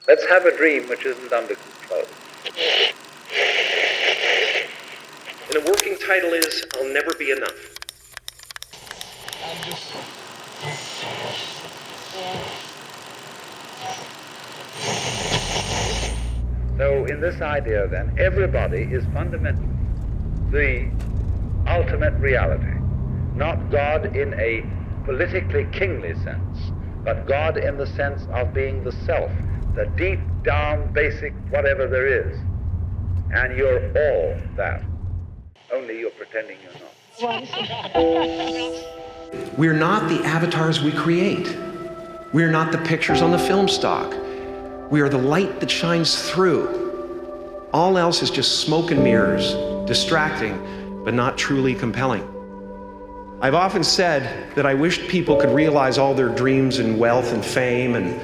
Let's have a dream which isn't under control. And the working title is I'll Never Be Enough. So in this idea then, everybody is fundamentally the ultimate reality. Not God in a politically kingly sense, but God in the sense of being the self, the deep down basic whatever there is. And you're all that. Only you're pretending you're not. We're not the avatars we create. We're not the pictures on the film stock. We are the light that shines through. All else is just smoke and mirrors, distracting, but not truly compelling. I've often said that I wished people could realize all their dreams and wealth and fame, and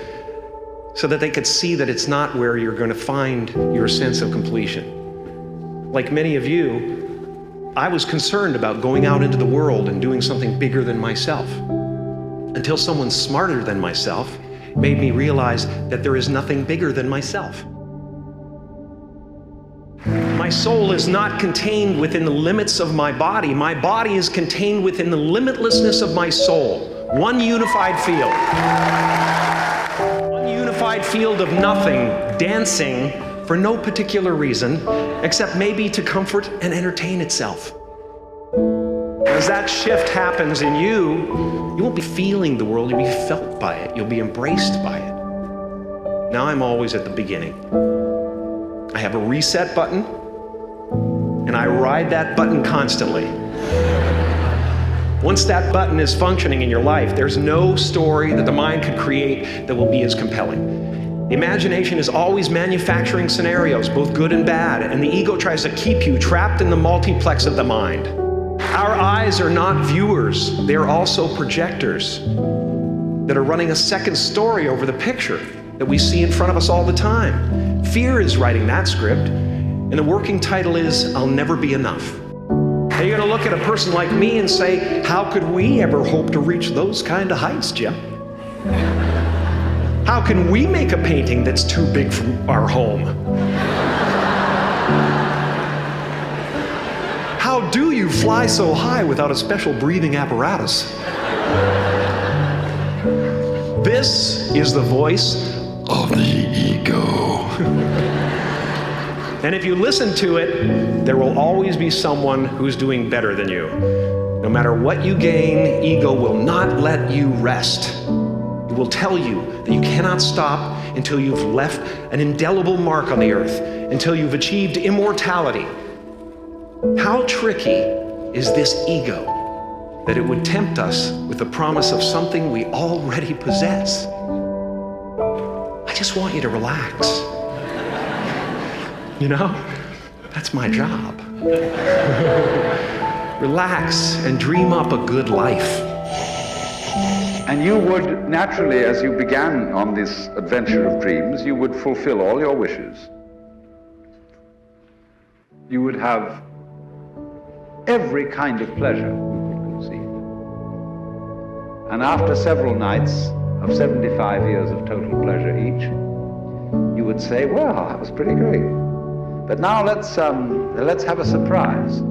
so that they could see that it's not where you're going to find your sense of completion. Like many of you, I was concerned about going out into the world and doing something bigger than myself, until someone smarter than myself made me realize that there is nothing bigger than myself. My soul is not contained within the limits of my body. My body is contained within the limitlessness of my soul. One unified field. One unified field of nothing, dancing for no particular reason, except maybe to comfort and entertain itself. As that shift happens in you, you won't be feeling the world, you'll be felt by it. You'll be embraced by it. Now I'm always at the beginning. I have a reset button, and I ride that button constantly. Once that button is functioning in your life, there's no story that the mind could create that will be as compelling. The imagination is always manufacturing scenarios, both good and bad, and the ego tries to keep you trapped in the multiplex of the mind. Our eyes are not viewers, they are also projectors that are running a second story over the picture that we see in front of us all the time. Fear is writing that script, and the working title is I'll Never Be Enough. Now you're gonna look at a person like me and say, how could we ever hope to reach those kind of heights, Jim? How can we make a painting that's too big for our home? How do you fly so high without a special breathing apparatus? This is the voice of the ego. And if you listen to it, there will always be someone who's doing better than you. No matter what you gain, ego will not let you rest. It will tell you that you cannot stop until you've left an indelible mark on the earth, until you've achieved immortality. How tricky is this ego that it would tempt us with the promise of something we already possess? I just want you to relax. You know, that's my job. Relax and dream up a good life. And you would naturally, as you began on this adventure of dreams, you would fulfill all your wishes. You would have every kind of pleasure you could conceive. And after several nights of 75 years of total pleasure each, you would say, well, that was pretty great. But now let's have a surprise.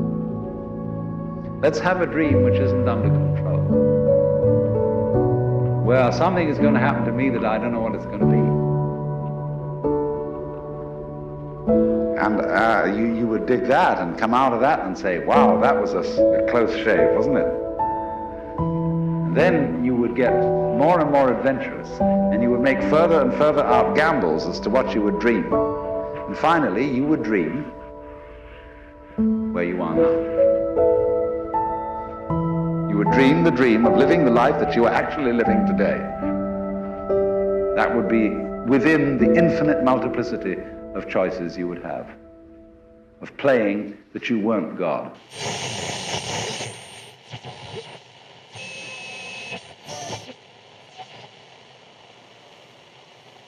Let's have a dream which isn't under control. Well, something is going to happen to me that I don't know what it's going to be. And you would dig that and come out of that and say, wow, that was a close shave, wasn't it? And then you would get more and more adventurous, and you would make further and further out gambles as to what you would dream. And finally, you would dream where you are now. You would dream the dream of living the life that you are actually living today. That would be within the infinite multiplicity of choices you would have, of playing that you weren't God.